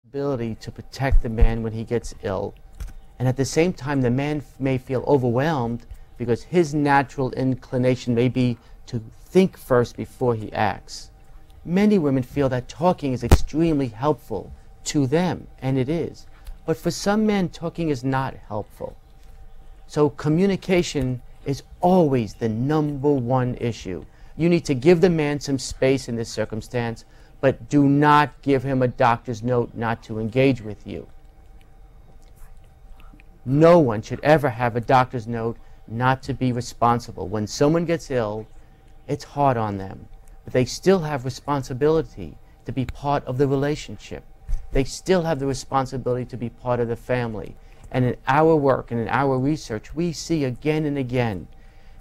ability to protect the man when he gets ill. And at the same time, the man may feel overwhelmed because his natural inclination may be to think first before he acts. Many women feel that talking is extremely helpful to them, and it is. But for some men, talking is not helpful. So communication is always the #1 issue. You need to give the man some space in this circumstance, but do not give him a doctor's note not to engage with you. No one should ever have a doctor's note not to be responsible. When someone gets ill, it's hard on them, but they still have responsibility to be part of the relationship. They still have the responsibility to be part of the family. And in our work and in our research, we see again and again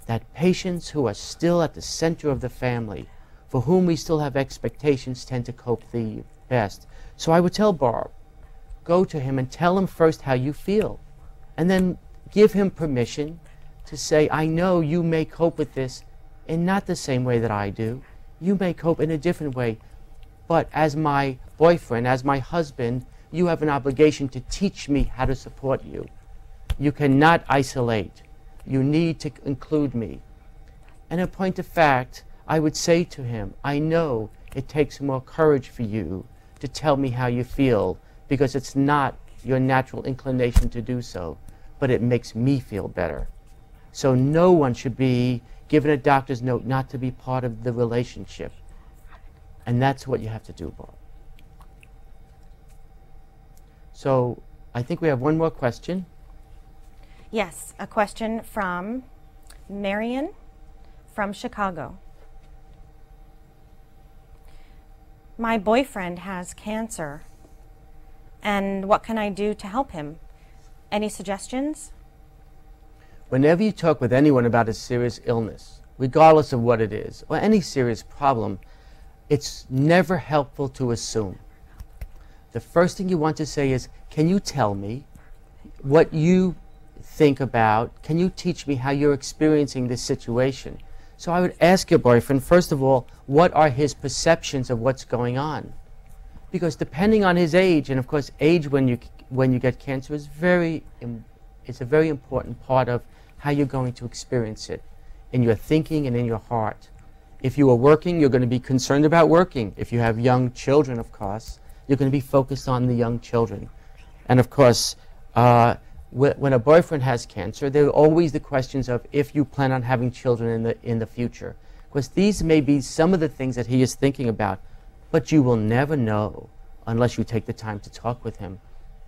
that patients who are still at the center of the family, for whom we still have expectations, tend to cope the best. So I would tell Barb, go to him and tell him first how you feel. And then give him permission to say, I know you may cope with this in not the same way that I do. You may cope in a different way. But as my boyfriend, as my husband, you have an obligation to teach me how to support you. You cannot isolate. You need to include me. And in point of fact, I would say to him, I know it takes more courage for you to tell me how you feel, because it's not your natural inclination to do so, but it makes me feel better. So no one should be given a doctor's note not to be part of the relationship. And that's what you have to do, Bob. So I think we have one more question. Yes, a question from Marion from Chicago. My boyfriend has cancer, and what can I do to help him? Any suggestions? Whenever you talk with anyone about a serious illness, regardless of what it is, or any serious problem, it's never helpful to assume. The first thing you want to say is, can you tell me what you think about? Can you teach me how you're experiencing this situation? So I would ask your boyfriend, first of all, what are his perceptions of what's going on? Because depending on his age, and of course age when you get cancer is it's a very important part of how you're going to experience it, in your thinking and in your heart. If you are working, you're going to be concerned about working. If you have young children, of course, you're going to be focused on the young children. And of course, when a boyfriend has cancer, there are always the questions of if you plan on having children in the future. Because these may be some of the things that he is thinking about, but you will never know unless you take the time to talk with him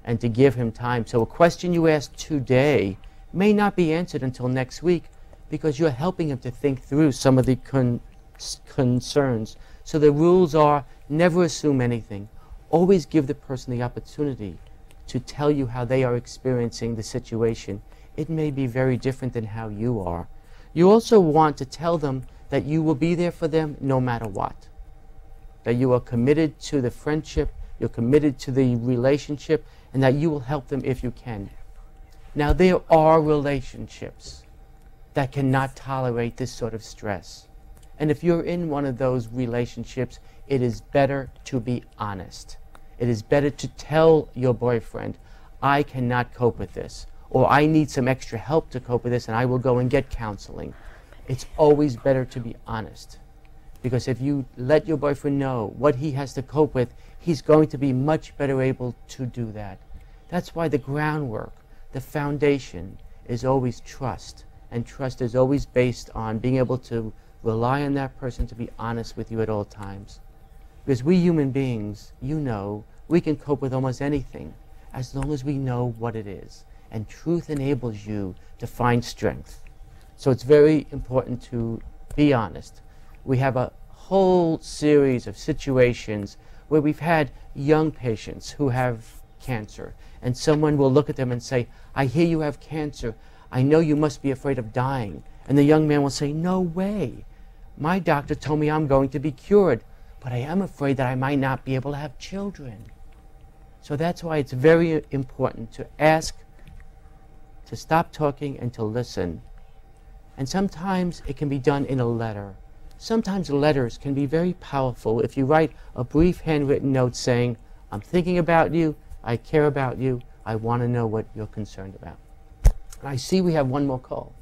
and to give him time. So a question you ask today may not be answered until next week, because you're helping him to think through some of the concerns. So the rules are, never assume anything. Always give the person the opportunity to tell you how they are experiencing the situation. It may be very different than how you are. You also want to tell them that you will be there for them no matter what. That you are committed to the friendship, you're committed to the relationship, and that you will help them if you can. Now, there are relationships that cannot tolerate this sort of stress. And if you're in one of those relationships, it is better to be honest. It is better to tell your boyfriend, I cannot cope with this, or I need some extra help to cope with this, and I will go and get counseling. It's always better to be honest, because if you let your boyfriend know what he has to cope with, he's going to be much better able to do that. That's why the groundwork, the foundation, is always trust. And trust is always based on being able to rely on that person to be honest with you at all times. Because we human beings, you know, we can cope with almost anything as long as we know what it is. And truth enables you to find strength. So it's very important to be honest. We have a whole series of situations where we've had young patients who have cancer, and someone will look at them and say, I hear you have cancer. I know you must be afraid of dying. And the young man will say, no way. My doctor told me I'm going to be cured, but I am afraid that I might not be able to have children. So that's why it's very important to ask, to stop talking, and to listen. And sometimes it can be done in a letter. Sometimes letters can be very powerful if you write a brief handwritten note saying, I'm thinking about you. I care about you. I want to know what you're concerned about. And I see we have one more call.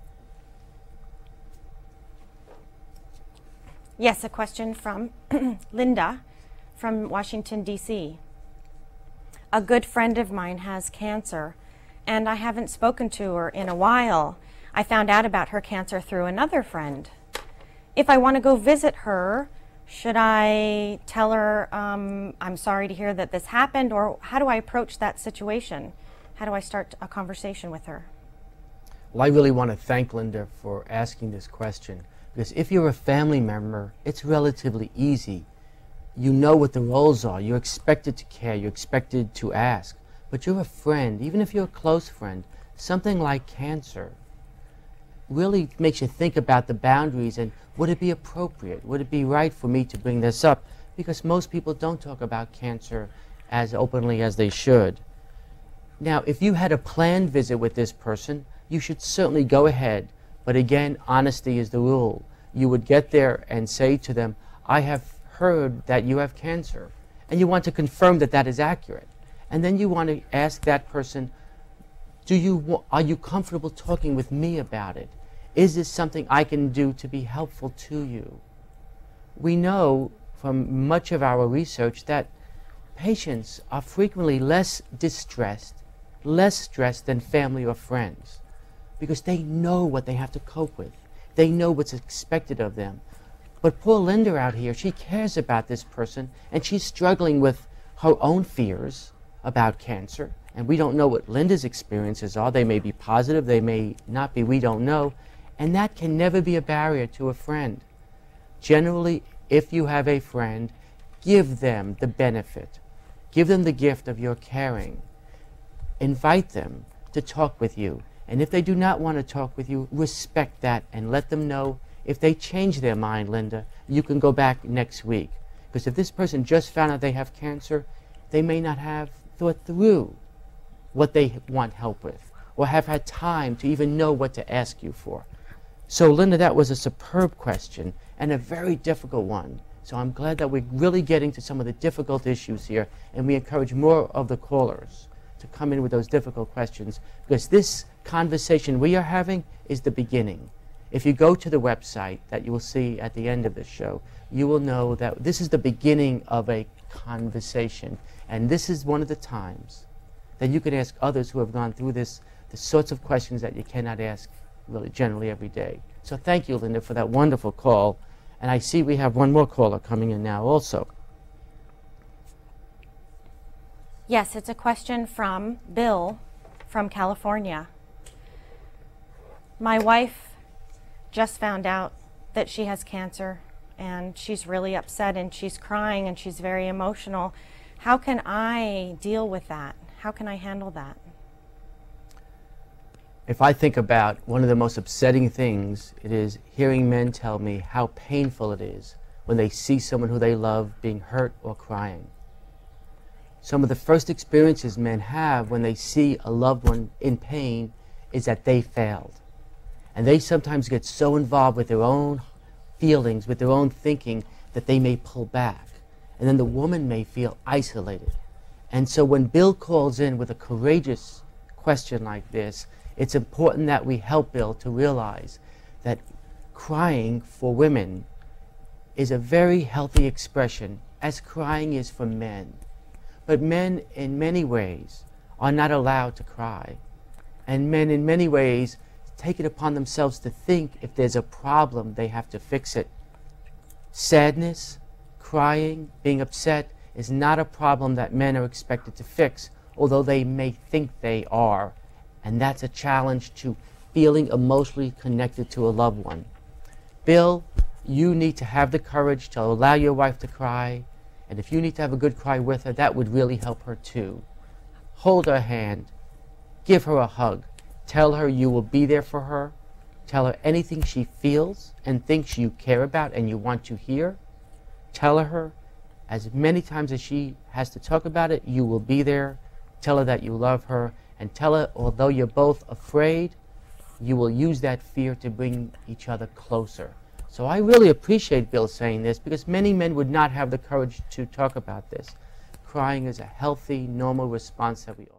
Yes, a question from Linda from Washington, D.C. A good friend of mine has cancer, and I haven't spoken to her in a while. I found out about her cancer through another friend. If I want to go visit her, should I tell her I'm sorry to hear that this happened, or how do I approach that situation? How do I start a conversation with her? Well, I really want to thank Linda for asking this question, because if you're a family member, it's relatively easy. You know what the roles are. You're expected to care. You're expected to ask. But you're a friend, even if you're a close friend, something like cancer really makes you think about the boundaries and would it be appropriate? Would it be right for me to bring this up? Because most people don't talk about cancer as openly as they should. Now, if you had a planned visit with this person, you should certainly go ahead. But again, honesty is the rule. You would get there and say to them, I have heard that you have cancer. And you want to confirm that that is accurate. And then you want to ask that person, are you comfortable talking with me about it? Is this something I can do to be helpful to you? We know from much of our research that patients are frequently less distressed, less stressed than family or friends, because they know what they have to cope with. They know what's expected of them. But poor Linda out here, she cares about this person, and she's struggling with her own fears about cancer. And we don't know what Linda's experiences are. They may be positive, they may not be, we don't know. And that can never be a barrier to a friend. Generally, if you have a friend, give them the benefit. Give them the gift of your caring. Invite them to talk with you. And if they do not want to talk with you, respect that and let them know. If they change their mind, Linda, you can go back next week. Because if this person just found out they have cancer, they may not have thought through what they want help with, or have had time to even know what to ask you for. So, Linda, that was a superb question and a very difficult one. So I'm glad that we're really getting to some of the difficult issues here, and we encourage more of the callers to come in with those difficult questions, because this conversation we are having is the beginning. If you go to the website that you will see at the end of the show, you will know that this is the beginning of a conversation, and this is one of the times that you can ask others who have gone through this, the sorts of questions that you cannot ask really generally every day. So thank you, Linda, for that wonderful call. And I see we have one more caller coming in now also. Yes, it's a question from Bill from California. My wife just found out that she has cancer, and she's really upset, and she's crying, and she's very emotional. How can I deal with that? How can I handle that? If I think about one of the most upsetting things, it is hearing men tell me how painful it is when they see someone who they love being hurt or crying. Some of the first experiences men have when they see a loved one in pain is that they failed. And they sometimes get so involved with their own feelings, with their own thinking, that they may pull back. And then the woman may feel isolated. And so when Bill calls in with a courageous question like this, it's important that we help Bill to realize that crying for women is a very healthy expression, as crying is for men. But men, in many ways, are not allowed to cry. And men, in many ways, take it upon themselves to think if there's a problem, they have to fix it. Sadness, crying, being upset is not a problem that men are expected to fix, although they may think they are. And that's a challenge to feeling emotionally connected to a loved one. Bill, you need to have the courage to allow your wife to cry. And if you need to have a good cry with her, that would really help her too. Hold her hand. Give her a hug. Tell her you will be there for her. Tell her anything she feels and thinks you care about and you want to hear. Tell her as many times as she has to talk about it, you will be there. Tell her that you love her. And tell her, although you're both afraid, you will use that fear to bring each other closer. So I really appreciate Bill saying this, because many men would not have the courage to talk about this. Crying is a healthy, normal response that we all